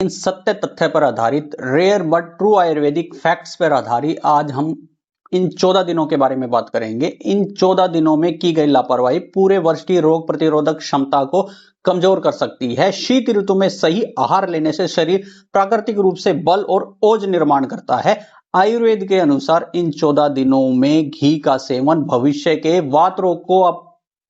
इन सत्य तथ्य पर आधारित rare but true Ayurvedic facts पर आधारित आज हम इन 14 दिनों के बारे में बात करेंगे। इन 14 दिनों में की गई लापरवाही पूरे वर्ष की रोग प्रतिरोधक क्षमता को कमजोर कर सकती है। शीत ऋतु में सही आहार लेने से शरीर प्राकृतिक रूप से बल और ओज निर्माण करता है। आयुर्वेद के अनुसार इन 14 दिनों में घी का सेवन भविष्य के वात रोग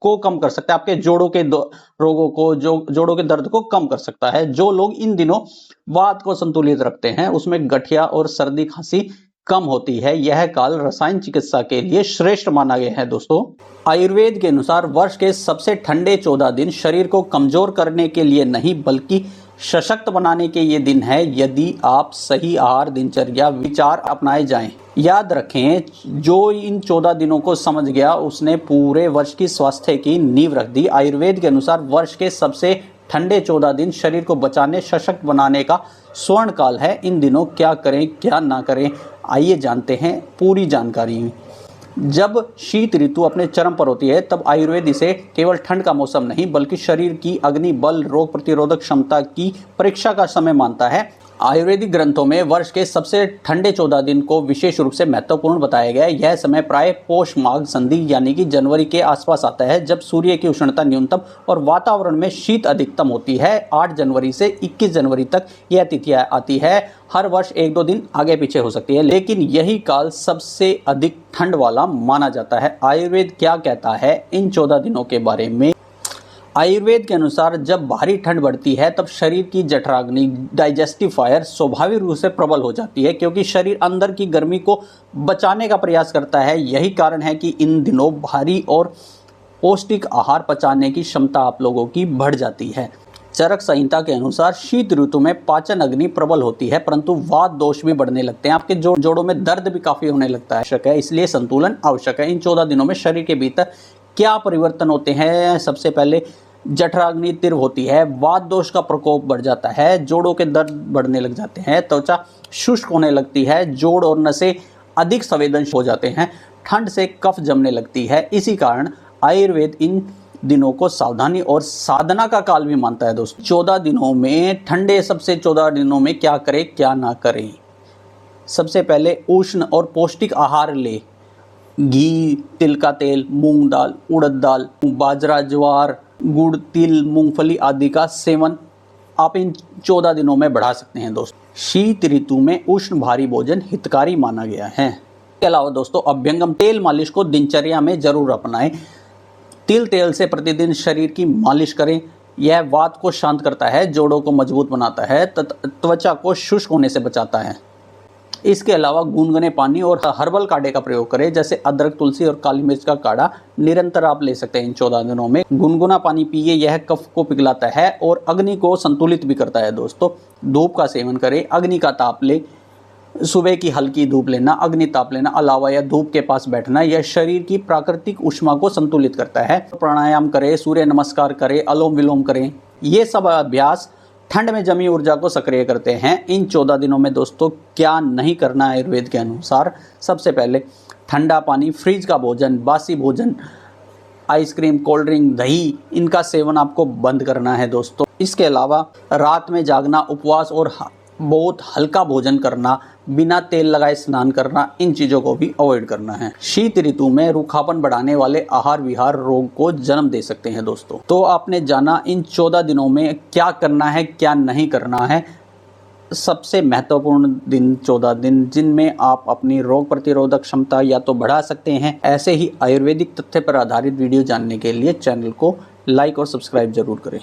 को कम कर सकता है, आपके जोड़ों के रोगों को, जोड़ों के दर्द को कम कर सकता है। जो लोग इन दिनों वात को संतुलित रखते हैं उसमें गठिया और सर्दी खांसी कम होती है। यह काल रसायन चिकित्सा के लिए श्रेष्ठ माना गया है। दोस्तों, आयुर्वेद के अनुसार वर्ष के सबसे ठंडे 14 दिन शरीर को कमजोर करने के लिए नहीं बल्कि सशक्त बनाने के ये दिन है, यदि आप सही आहार, दिनचर्या, विचार अपनाए जाएं। याद रखें, जो इन 14 दिनों को समझ गया उसने पूरे वर्ष की स्वास्थ्य की नींव रख दी। आयुर्वेद के अनुसार वर्ष के सबसे ठंडे 14 दिन शरीर को बचाने, सशक्त बनाने का स्वर्ण काल है। इन दिनों क्या करें, क्या ना करें, आइए जानते हैं पूरी जानकारी। जब शीत ऋतु अपने चरम पर होती है तब आयुर्वेद इसे केवल ठंड का मौसम नहीं बल्कि शरीर की अग्नि, बल, रोग प्रतिरोधक क्षमता की परीक्षा का समय मानता है। आयुर्वेदिक ग्रंथों में वर्ष के सबसे ठंडे 14 दिन को विशेष रूप से महत्वपूर्ण बताया गया है। यह समय प्राय पौष माघ संधि यानी कि जनवरी के आसपास आता है, जब सूर्य की उष्णता न्यूनतम और वातावरण में शीत अधिकतम होती है। 8 जनवरी से 21 जनवरी तक यह तिथि आती है। हर वर्ष 1-2 दिन आगे पीछे हो सकती है, लेकिन यही काल सबसे अधिक ठंड वाला माना जाता है। आयुर्वेद क्या कहता है इन 14 दिनों के बारे में? आयुर्वेद के अनुसार जब भारी ठंड बढ़ती है तब शरीर की जठराग्नि, डाइजेस्टिव फायर स्वाभाविक रूप से प्रबल हो जाती है, क्योंकि शरीर अंदर की गर्मी को बचाने का प्रयास करता है। यही कारण है कि इन दिनों भारी और पौष्टिक आहार पचाने की क्षमता आप लोगों की बढ़ जाती है। चरक संहिता के अनुसार शीत ऋतु में पाचन अग्नि प्रबल होती है, परंतु वात दोष भी बढ़ने लगते हैं। आपके जोड़ों में दर्द भी काफी होने लगता है, आवश्यक है, इसलिए संतुलन आवश्यक है। इन 14 दिनों में शरीर के भीतर क्या परिवर्तन होते हैं? सबसे पहले जठराग्नि तीव्र होती है, वात दोष का प्रकोप बढ़ जाता है, जोड़ों के दर्द बढ़ने लग जाते हैं, त्वचा शुष्क होने लगती है, जोड़ और नसें अधिक संवेदनशील हो जाते हैं, ठंड से कफ जमने लगती है। इसी कारण आयुर्वेद इन दिनों को सावधानी और साधना का काल भी मानता है। दोस्तों, 14 दिनों में ठंडे सबसे 14 दिनों में क्या करें, क्या ना करें? सबसे पहले उष्ण और पौष्टिक आहार ले। घी, तिल का तेल, मूंग दाल, उड़द दाल, बाजरा, ज्वार, गुड़, तिल, मूंगफली आदि का सेवन आप इन 14 दिनों में बढ़ा सकते हैं। दोस्तों, शीत ऋतु में उष्ण भारी भोजन हितकारी माना गया है। इसके अलावा दोस्तों, अभ्यंगम तेल मालिश को दिनचर्या में जरूर अपनाएं। तिल तेल से प्रतिदिन शरीर की मालिश करें। यह वात को शांत करता है, जोड़ों को मजबूत बनाता है, त्वचा को शुष्क होने से बचाता है। इसके अलावा गुनगुने पानी और हर्बल काढ़े का प्रयोग करें, जैसे अदरक, तुलसी और काली मिर्च का काढ़ा निरंतर आप ले सकते हैं। इन 14 दिनों में गुनगुना पानी पिए, यह कफ को पिघलाता है और अग्नि को संतुलित भी करता है। दोस्तों, धूप का सेवन करें, अग्नि का ताप ले। सुबह की हल्की धूप लेना, अग्नि ताप लेना, अलावा या धूप के पास बैठना, यह शरीर की प्राकृतिक ऊष्मा को संतुलित करता है। प्राणायाम करें, सूर्य नमस्कार करें, अनुलोम विलोम करें। ये सब अभ्यास ठंड में जमी ऊर्जा को सक्रिय करते हैं। इन 14 दिनों में दोस्तों क्या नहीं करना है आयुर्वेद के अनुसार? सबसे पहले ठंडा पानी, फ्रिज का भोजन, बासी भोजन, आइसक्रीम, कोल्ड ड्रिंक, दही, इनका सेवन आपको बंद करना है। दोस्तों, इसके अलावा रात में जागना, उपवास और बहुत हल्का भोजन करना, बिना तेल लगाए स्नान करना, इन चीज़ों को भी अवॉइड करना है। शीत ऋतु में रूखापन बढ़ाने वाले आहार विहार रोग को जन्म दे सकते हैं। दोस्तों, तो आपने जाना इन 14 दिनों में क्या करना है, क्या नहीं करना है। सबसे महत्वपूर्ण दिन 14 दिन जिनमें आप अपनी रोग प्रतिरोधक क्षमता या तो बढ़ा सकते हैं। ऐसे ही आयुर्वेदिक तथ्य पर आधारित वीडियो जानने के लिए चैनल को लाइक और सब्सक्राइब जरूर करें।